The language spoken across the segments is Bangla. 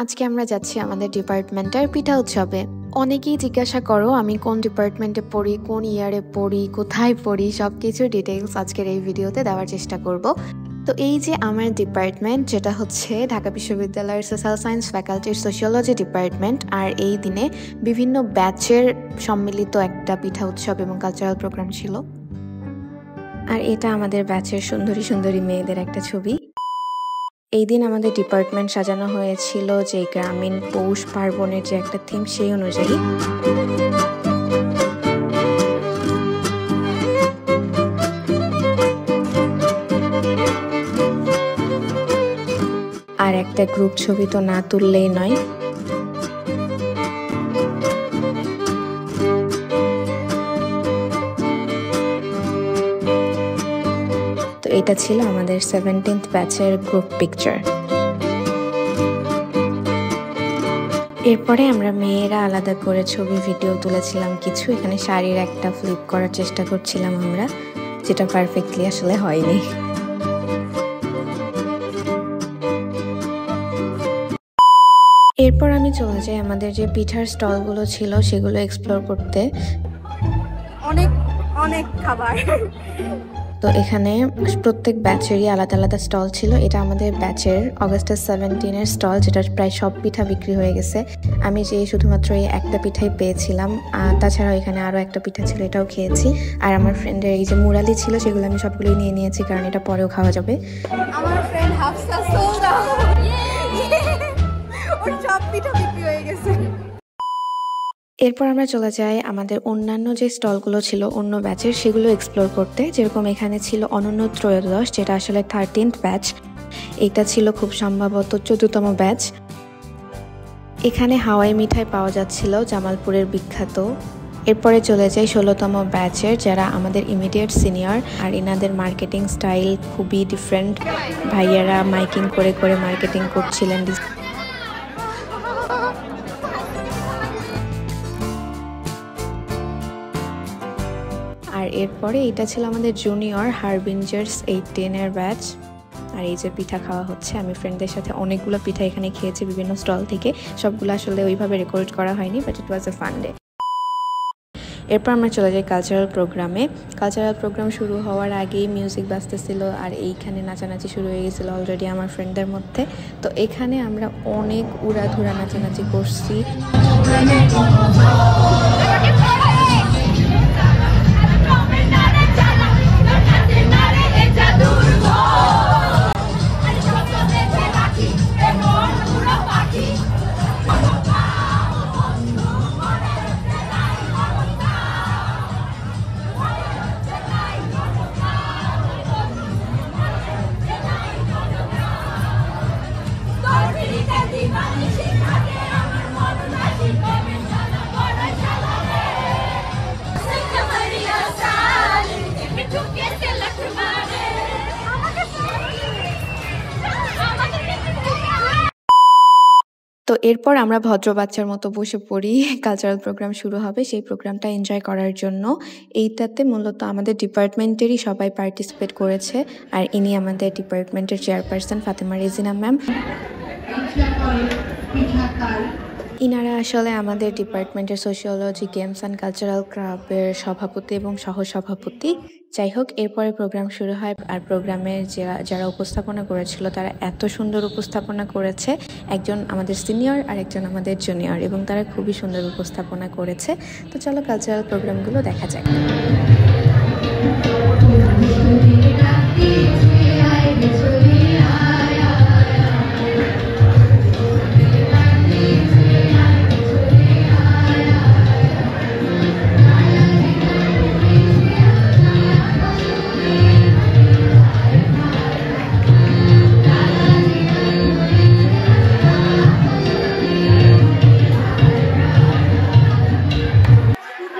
আজকে আমরা যাচ্ছি আমাদের ডিপার্টমেন্টের পিঠা উৎসবে। অনেকেই জিজ্ঞাসা করো আমি কোন ডিপার্টমেন্টে পড়ি, কোন ইয়ারে পড়ি, কোথায় পড়ি, সবকিছু ডিটেইলস আজকের এই ভিডিওতে দেওয়ার চেষ্টা করব। তো এই যে আমার ডিপার্টমেন্ট, যেটা হচ্ছে ঢাকা বিশ্ববিদ্যালয়ের সোশ্যাল সায়েন্স ফ্যাকাল্টির সোশিওলজি ডিপার্টমেন্ট, আর এই দিনে বিভিন্ন ব্যাচের সম্মিলিত একটা পিঠা উৎসব এবং কালচারাল প্রোগ্রাম ছিল। আর এটা আমাদের ব্যাচের সুন্দরী সুন্দরী মেয়েদের একটা ছবি। এই দিন আমাদের ডিপার্টমেন্ট সাজানো হয়েছিল যে গ্রামীণ পৌষ পার্বণের যে একটা থিম, সেই অনুযায়ী। আর একটা গ্রুপ ছবি তো না তুললেই নয়। তো এটা ছিল আমাদের 17th ব্যাচের গ্রুপ পিকচার। এরপরে আমরা মেয়েরা আলাদা করে ছবি ভিডিও তুলেছিলাম কিছু। এখানে শাড়ির একটা ফ্লিপ করার চেষ্টা করছিলাম আমরা, যেটা পারফেক্টলি আসলে হয়নি। এরপর আমি চলে যাই আমাদের যে পিঠার স্টলগুলো ছিল সেগুলো এক্সপ্লোর করতে। অনেক অনেক খাবার। তো এখানে প্রত্যেক ব্যাচেরই আলাদা আলাদা স্টল ছিল। এটা আমাদের ব্যাচের অগাস্টাস 17-এর স্টল, যেটা প্রায় সব পিঠা বিক্রি হয়ে গেছে। আমি যে শুধুমাত্র এই একটা পিঠাই পেয়েছিলাম, তাছাড়াও এখানে আরও একটা পিঠা ছিল, এটাও খেয়েছি। আর আমার ফ্রেন্ডের এই যে মুরালি ছিল, সেগুলো আমি সবগুলোই নিয়ে নিয়েছি, কারণ এটা পরেও খাওয়া যাবে। আমার ফ্রেন্ড হাফসা সোল্ড আউট, ওর সব পিঠা বিক্রি হয়ে গেছে। এরপর আমরা চলে যাই আমাদের অন্যান্য যে স্টলগুলো ছিল অন্য ব্যাচের, সেগুলো এক্সপ্লোর করতে। যেরকম এখানে ছিল অনন্য ত্রয়োদশ, যেটা আসলে 13th ব্যাচ। এটা ছিল খুব সম্ভবত 14তম ব্যাচ। এখানে হাওয়াই মিঠাই পাওয়া যাচ্ছিল, জামালপুরের বিখ্যাত। এরপরে চলে যাই 16তম ব্যাচের, যারা আমাদের ইমিডিয়েট সিনিয়র। আর এনাদের মার্কেটিং স্টাইল খুবই ডিফারেন্ট। ভাইয়ারা মাইকিং করে করে মার্কেটিং করছিলেন। আর এরপরে এটা ছিল আমাদের জুনিয়র হারবিঞ্জার্স 18-এর ব্যাচ। আর এই যে পিঠা খাওয়া হচ্ছে, আমি ফ্রেন্ডদের সাথে অনেকগুলো পিঠা এখানে খেয়েছি বিভিন্ন স্টল থেকে। সবগুলো আসলে ওইভাবে রেকর্ড করা হয়নি, but it was A fun day. এরপর আমরা চলে যাই কালচারাল প্রোগ্রামে। কালচারাল প্রোগ্রাম শুরু হওয়ার আগেই মিউজিক বাজতেছিল, আর এইখানে নাচানাচি শুরু হয়ে গেছিলো অলরেডি আমার ফ্রেন্ডদের মধ্যে। তো এখানে আমরা অনেক উড়াধুরা নাচানাচি করছি। তো এরপর আমরা ভদ্র বাচ্চার মতো বসে পড়ি। কালচারাল প্রোগ্রাম শুরু হবে, সেই প্রোগ্রামটা এনজয় করার জন্য। এইটাতে মূলত আমাদের ডিপার্টমেন্টেরই সবাই পার্টিসিপেট করেছে। আর ইনি আমাদের ডিপার্টমেন্টের চেয়ারপারসন ফাতেমা রেজিনা ম্যাম। ইনারা আসলে আমাদের ডিপার্টমেন্টের সোশিওলজি, গেমস অ্যান্ড কালচারাল ক্লাবের সভাপতি এবং সহসভাপতি। যাই হোক, এরপরে প্রোগ্রাম শুরু হয়। আর প্রোগ্রামের যারা উপস্থাপনা করেছিল তারা এত সুন্দর উপস্থাপনা করেছে। একজন আমাদের সিনিয়র আর একজন আমাদের জুনিয়র, এবং তারা খুবই সুন্দর উপস্থাপনা করেছে। তো চলো কালচারাল প্রোগ্রামগুলো দেখা যাক।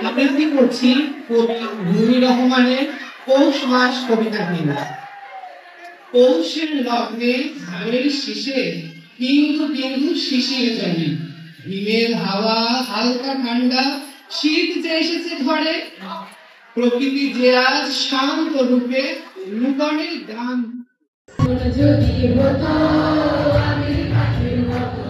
আবৃত্তি করছি কবি নুরুর রহমানের পৌষ মাস কবিতা নিয়ে। পৌষের লগ্নে ধানের শীষে বিন্দু বিন্দু শিশির জমে, হিমেল হাওয়া হালকা ঠান্ডা, শীত যে এসেছে ঘরে, প্রকৃতি যে আজ শান্ত রূপে নূতনের গান। যদি হতো আমি পাখির মতো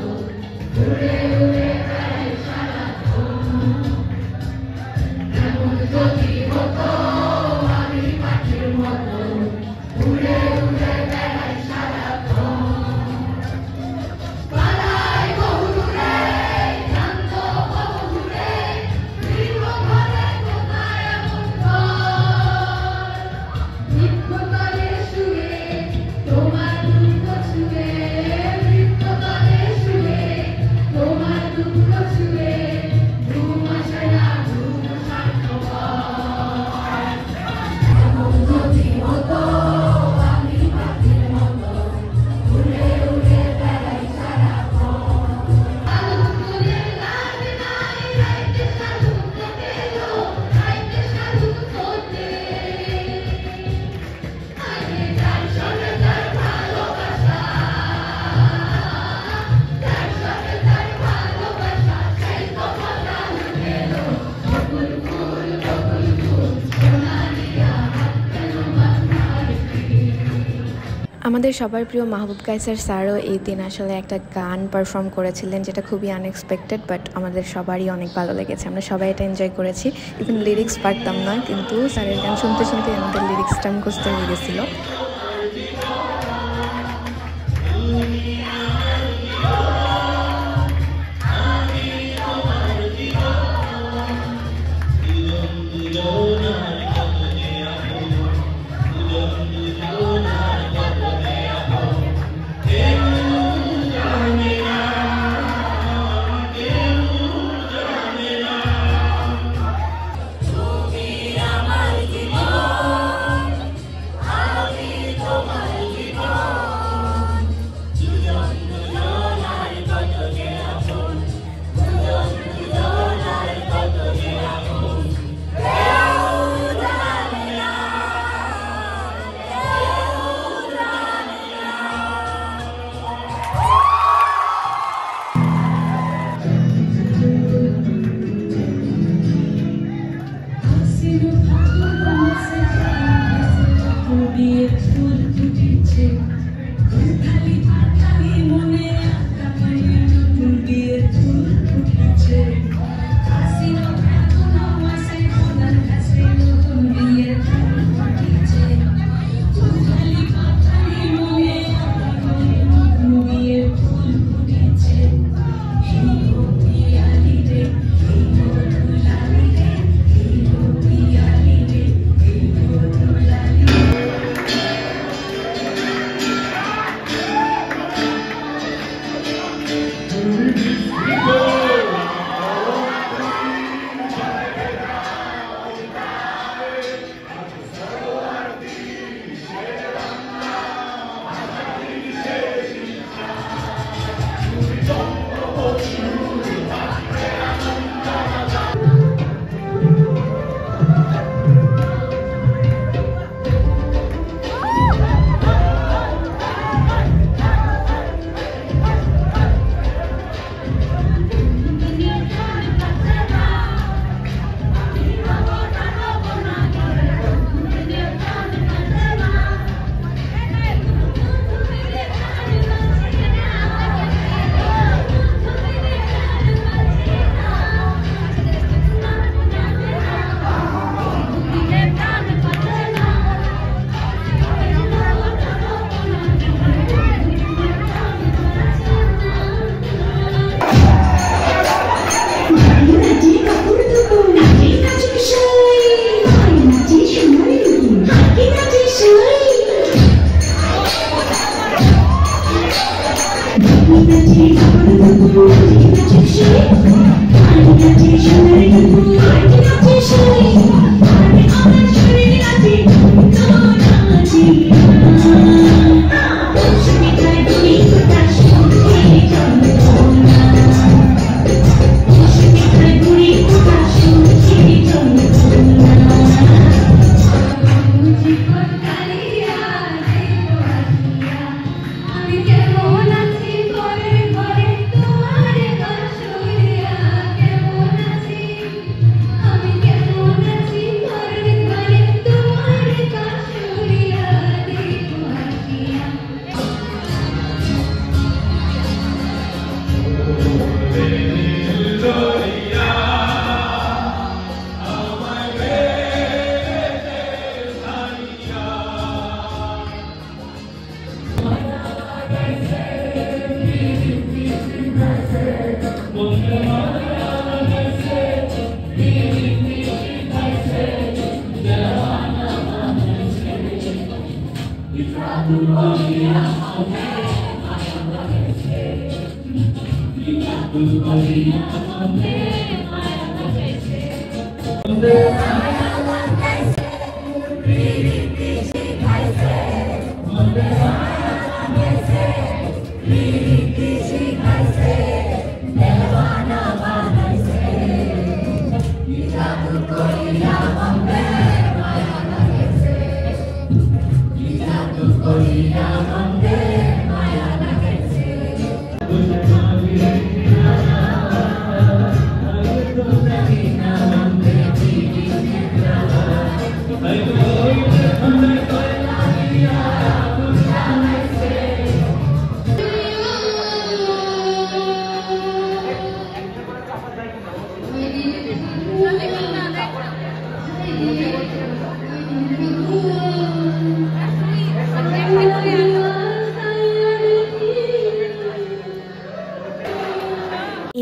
আমাদের সবার প্রিয় মাহবুব কায়সার স্যারও এই দিন আসলে একটা গান পারফর্ম করেছিলেন, যেটা খুবই আনএক্সপেক্টেড, বাট আমাদের সবারই অনেক ভালো লেগেছে। আমরা সবাই এটা এনজয় করেছি। ইভেন লিরিক্স পারতাম না, কিন্তু স্যারের গান শুনতে শুনতে আমাদের লিরিক্সটা মুখস্থ হয়ে গেছিলো।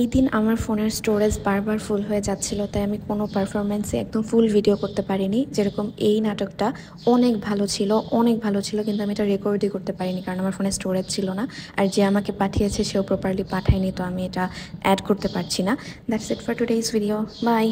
এই দিন আমার ফোনের স্টোরেজ বারবার ফুল হয়ে যাচ্ছিল, তাই আমি কোনো পারফরমেন্সে একদম ফুল ভিডিও করতে পারিনি। যেরকম এই নাটকটা অনেক ভালো ছিল, কিন্তু আমি এটা রেকর্ডই করতে পারিনি কারণ আমার ফোনে স্টোরেজ ছিল না। আর যে আমাকে পাঠিয়েছে সেও প্রপারলি পাঠায়নি, তো আমি এটা অ্যাড করতে পারছি না। That's it for today's video. By.